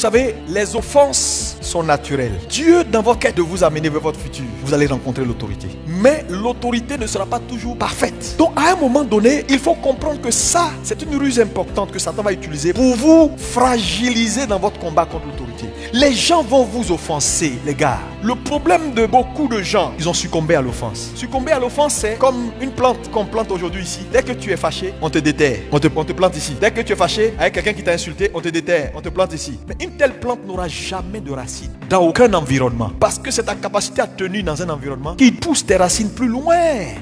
savez, les offenses sont naturelles. Dieu, dans votre quête de vous amener vers votre futur, vous allez rencontrer l'autorité. Mais l'autorité ne sera pas toujours parfaite. Donc à un moment donné, il faut comprendre que ça, c'est une ruse importante que Satan va utiliser pour vous fragiliser dans votre combat contre l'autorité. Les gens vont vous offenser, les gars. Le problème de beaucoup de gens, ils ont succombé à l'offense. Succomber à l'offense, c'est comme une plante qu'on plante aujourd'hui ici. Dès que tu es fâché, on te déterre. On te plante ici. Dès que tu es fâché avec quelqu'un qui t'a insulté, on te déterre. On te plante ici. Mais une telle plante n'aura jamais de racines dans aucun environnement. Parce que c'est ta capacité à tenir dans un environnement qui pousse tes racines plus loin.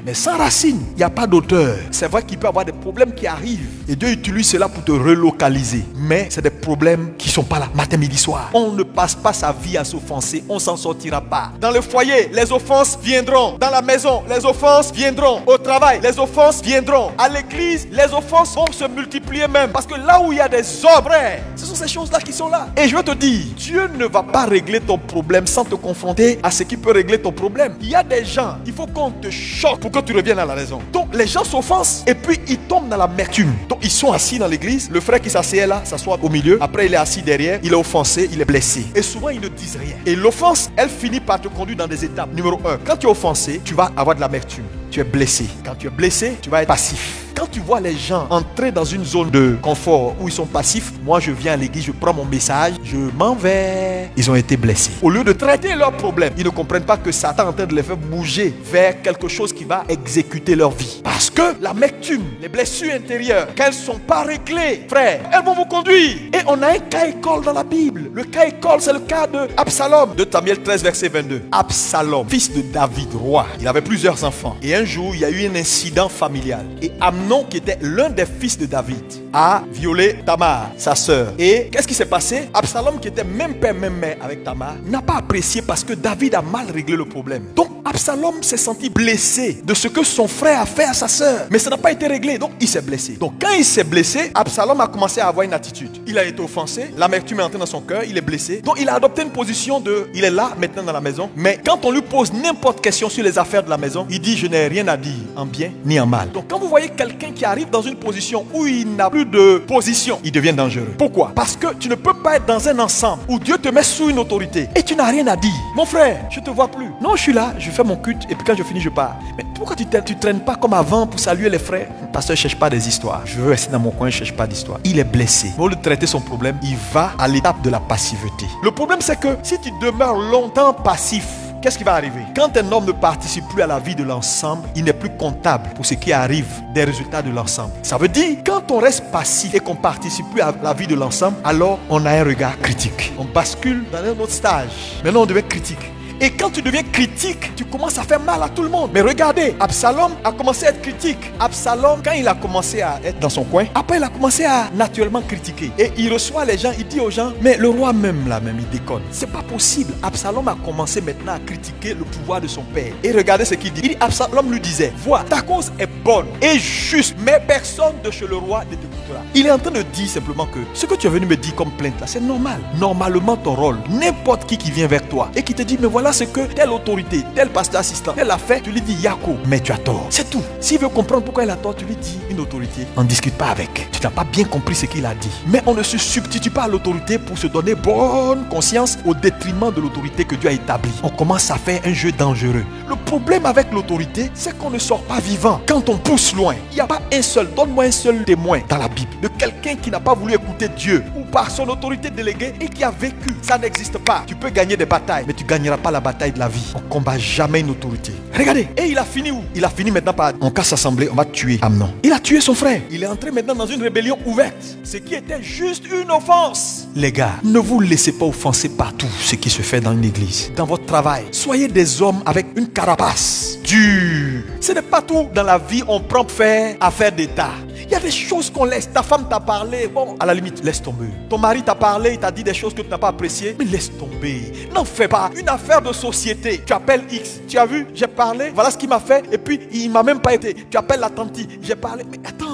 Mais sans racines, il n'y a pas d'auteur. C'est vrai qu'il peut y avoir des problèmes qui arrivent. Et Dieu utilise cela pour te relocaliser. Mais c'est des problèmes qui ne sont pas là matin, midi, soir. On ne passe pas sa vie à s'offenser. On s'en sortira pas. Dans le foyer, les offenses viendront. Dans la maison, les offenses viendront. Au travail, les offenses viendront. À l'église, les offenses vont se multiplier même. Parce que là où il y a des œuvres, ce sont ces choses-là qui sont là. Et je veux te dire, Dieu ne va pas régler ton problème sans te confronter à ce qui peut régler ton problème. Il y a des gens, il faut qu'on te choque pour que tu reviennes à la raison. Donc les gens s'offensent et puis ils tombent dans l'amertume. Donc ils sont assis dans l'église, le frère qui s'assied là, s'assoit au milieu. Après il est assis derrière, il est offensé, il est blessé. Et souvent ils ne disent rien. Et l'offense, elle finit par te conduire dans des étapes. Numéro 1, quand tu es offensé, tu vas avoir de l'amertume. Tu es blessé. Quand tu es blessé, tu vas être passif. Quand tu vois les gens entrer dans une zone de confort où ils sont passifs, moi je viens à l'église, je prends mon message, je m'en vais. Ils ont été blessés. Au lieu de traiter leurs problèmes, ils ne comprennent pas que Satan est en train de les faire bouger vers quelque chose qui va exécuter leur vie. Parce que l'amertume, les blessures intérieures, qu'elles ne sont pas réglées, frère, elles vont vous conduire. Et on a un cas école dans la Bible. Le cas école, c'est le cas de Absalom. De Samuel 13, verset 22. Absalom, fils de David, roi. Il avait plusieurs enfants. Et un jour, il y a eu un incident familial. Et Amnon, qui était l'un des fils de David, a violé Tamar, sa sœur. Et qu'est-ce qui s'est passé? Absalom, qui était même père, même mère avec Tamar, n'a pas apprécié parce que David a mal réglé le problème. Donc Absalom s'est senti blessé de ce que son frère a fait à sa sœur. Mais ça n'a pas été réglé, donc il s'est blessé. Donc quand il s'est blessé, Absalom a commencé à avoir une attitude. Il a été offensé, l'amertume est entrée dans son cœur, il est blessé. Donc il a adopté une position de, il est là maintenant dans la maison. Mais quand on lui pose n'importe quelle question sur les affaires de la maison, il dit je n'ai rien à dire en bien ni en mal. Donc quand vous voyez quelqu'un qui arrive dans une position où il n'a plus de position, il devient dangereux. Pourquoi? Parce que tu ne peux pas être dans un ensemble où Dieu te met sous une autorité et tu n'as rien à dire. Mon frère, je te vois plus. Non, je suis là, je fais mon culte et puis quand je finis, je pars. Mais pourquoi tu traînes pas comme avant pour saluer les frères? Pasteur, je ne cherche pas des histoires. Je veux rester dans mon coin, je ne cherche pas d'histoire. Il est blessé. Au lieu de traiter son problème, il va à l'étape de la passivité. Le problème, c'est que si tu demeures longtemps passif, qu'est-ce qui va arriver? Quand un homme ne participe plus à la vie de l'ensemble, il n'est plus comptable pour ce qui arrive des résultats de l'ensemble. Ça veut dire, quand on reste passif et qu'on ne participe plus à la vie de l'ensemble, alors on a un regard critique. On bascule dans un autre stage. Maintenant, on devient critique. Et quand tu deviens critique, tu commences à faire mal à tout le monde. Mais regardez, Absalom a commencé à être critique. Absalom, quand il a commencé à être dans son coin, après il a commencé à naturellement critiquer. Et il reçoit les gens, il dit aux gens, mais le roi même là, même il déconne. C'est pas possible. Absalom a commencé maintenant à critiquer le pouvoir de son père. Et regardez ce qu'il dit. Il dit, Absalom lui disait, vois, ta cause est bonne et juste, mais personne de chez le roi ne t'écoutera. Il est en train de dire simplement que ce que tu es venu me dire comme plainte là, c'est normal. Normalement ton rôle, n'importe qui vient vers toi et qui te dit, mais voilà ce que telle autorité, tel pasteur assistant, tel a fait, tu lui dis Yako, mais tu as tort. C'est tout. S'il veut comprendre pourquoi il a tort, tu lui dis une autorité. On ne discute pas avec. Tu n'as pas bien compris ce qu'il a dit. Mais on ne se substitue pas à l'autorité pour se donner bonne conscience au détriment de l'autorité que Dieu a établie. On commence à faire un jeu dangereux. Le problème avec l'autorité, c'est qu'on ne sort pas vivant. Quand on pousse loin, il n'y a pas un seul, donne-moi un seul témoin dans la Bible de quelqu'un qui n'a pas voulu écouter Dieu ou par son autorité déléguée et qui a vécu. Ça n'existe pas. Tu peux gagner des batailles, mais tu ne gagneras pas la bataille de la vie. On ne combat jamais une autorité. Regardez. Et il a fini où? Il a fini maintenant par, on casse l'assemblée, on va tuer Amnon. Il a tué son frère. Il est entré maintenant dans une rébellion ouverte. Ce qui était juste une offense. Les gars, ne vous laissez pas offenser partout ce qui se fait dans une église, dans votre travail. Soyez des hommes avec une carapace dure. Ce n'est pas tout dans la vie on prend pour faire affaire d'État. Il y a des choses qu'on laisse. Ta femme t'a parlé, bon, à la limite, laisse tomber. Ton mari t'a parlé, il t'a dit des choses que tu n'as pas appréciées, mais laisse tomber. N'en fais pas une affaire de société. Tu appelles X, tu as vu, j'ai parlé, voilà ce qu'il m'a fait, et puis il m'a même pas été. Tu appelles la tante, j'ai parlé, mais attends.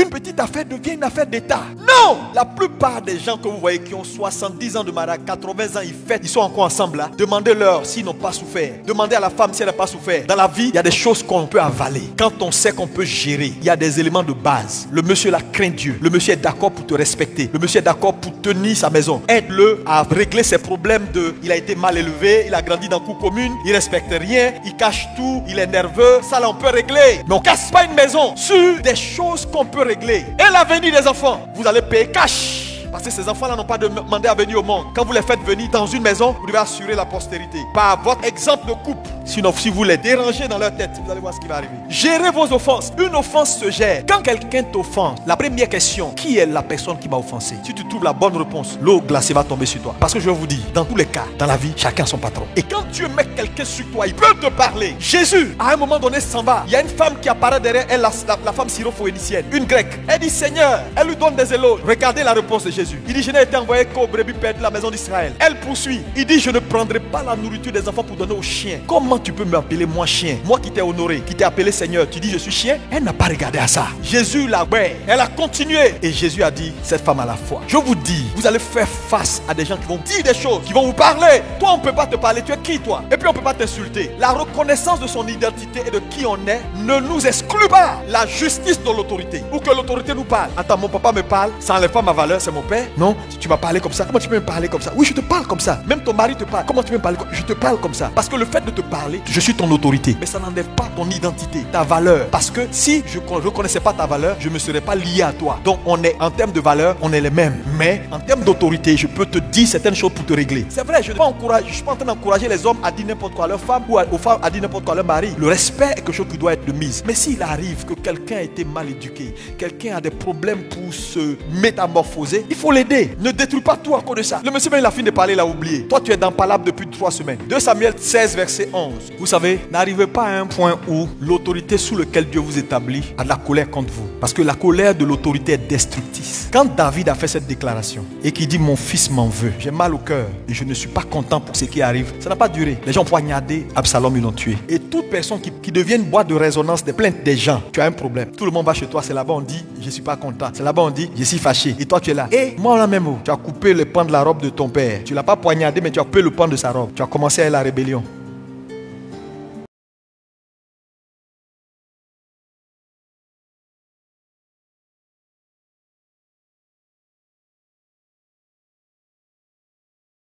une petite affaire devient une affaire d'État. Non! La plupart des gens que vous voyez qui ont 70 ans de mariage, 80 ans, ils fêtent, ils sont encore ensemble là. Demandez-leur s'ils n'ont pas souffert. Demandez à la femme si elle n'a pas souffert. Dans la vie, il y a des choses qu'on peut avaler. Quand on sait qu'on peut gérer, il y a des éléments de base. Le monsieur là craint Dieu. Le monsieur est d'accord pour te respecter. Le monsieur est d'accord pour tenir sa maison. Aide-le à régler ses problèmes de... Il a été mal élevé, il a grandi dans cour commune, il respecte rien, il cache tout, il est nerveux. Ça là, on peut régler. Mais on casse pas une maison sur des choses qu'on peut régler. Et l'avenir des enfants, vous allez payer cash. Parce que ces enfants-là n'ont pas demandé à venir au monde. Quand vous les faites venir dans une maison, vous devez assurer la postérité. Par votre exemple de couple. Sinon, si vous les dérangez dans leur tête, vous allez voir ce qui va arriver. Gérez vos offenses. Une offense se gère. Quand quelqu'un t'offense, la première question, qui est la personne qui m'a offensé? Si tu trouves la bonne réponse, l'eau glacée va tomber sur toi. Parce que je vous dis, dans tous les cas, dans la vie, chacun son patron. Et quand Dieu met quelqu'un sur toi, il peut te parler. Jésus, à un moment donné, s'en va. Il y a une femme qui apparaît derrière elle, la femme syrophoénicienne, une grecque. Elle dit Seigneur, elle lui donne des éloges. Regardez la réponse de Jésus. Il dit, je n'ai été envoyé qu'aux brebis perdues de la maison d'Israël. Elle poursuit. Il dit, je ne prendrai pas la nourriture des enfants pour donner aux chiens. Comment tu peux m'appeler moi chien? Moi qui t'ai honoré, qui t'ai appelé Seigneur, tu dis je suis chien? Elle n'a pas regardé à ça. Jésus l'a ouais. Elle a continué. Et Jésus a dit, cette femme a la foi. Je vous dis, vous allez faire face à des gens qui vont dire des choses, qui vont vous parler. Toi, on ne peut pas te parler. Tu es qui toi? Et puis on ne peut pas t'insulter. La reconnaissance de son identité et de qui on est ne nous exclut pas la justice de l'autorité. Ou que l'autorité nous parle. Attends, mon papa me parle, ça n'enlève pas ma valeur, c'est mon père. Non, si tu m'as parlé comme ça, comment tu peux me parler comme ça? Oui, je te parle comme ça. Même ton mari te parle. Comment tu peux me parler comme ça? Je te parle comme ça. Parce que le fait de te parler, je suis ton autorité. Mais ça n'enlève pas ton identité, ta valeur. Parce que si je ne reconnaissais pas ta valeur, je ne me serais pas lié à toi. Donc on est, en termes de valeur, on est les mêmes. Mais en termes d'autorité, je peux te dire certaines choses pour te régler. C'est vrai, je ne suis pas en train d'encourager les hommes à dire n'importe quoi à leur femme ou aux femmes à dire n'importe quoi à leur mari. Le respect est quelque chose qui doit être de mise. Mais s'il arrive que quelqu'un a été mal éduqué, quelqu'un a des problèmes pour se métamorphoser, il faut l'aider. Ne détruis pas tout à cause de ça. Le monsieur, il a fini de parler, il a oublié. Toi, tu es dans Palabre depuis 3 semaines. 2 Samuel 16, verset 11. Vous savez, n'arrivez pas à un point où l'autorité sous laquelle Dieu vous établit a de la colère contre vous. Parce que la colère de l'autorité est destructrice. Quand David a fait cette déclaration et qu'il dit mon fils m'en veut, j'ai mal au cœur et je ne suis pas content pour ce qui arrive, ça n'a pas duré. Les gens ont poignardé Absalom, ils l'ont tué. Et toute personne qui devient une boîte de résonance des plaintes des gens, tu as un problème. Tout le monde va chez toi, c'est là-bas on dit je suis pas content. C'est là-bas on dit je suis fâché. Et toi tu es là. Et moi on a même mot. Tu as coupé le pan de la robe de ton père. Tu l'as pas poignardé mais tu as coupé le pan de sa robe. Tu as commencé à la rébellion.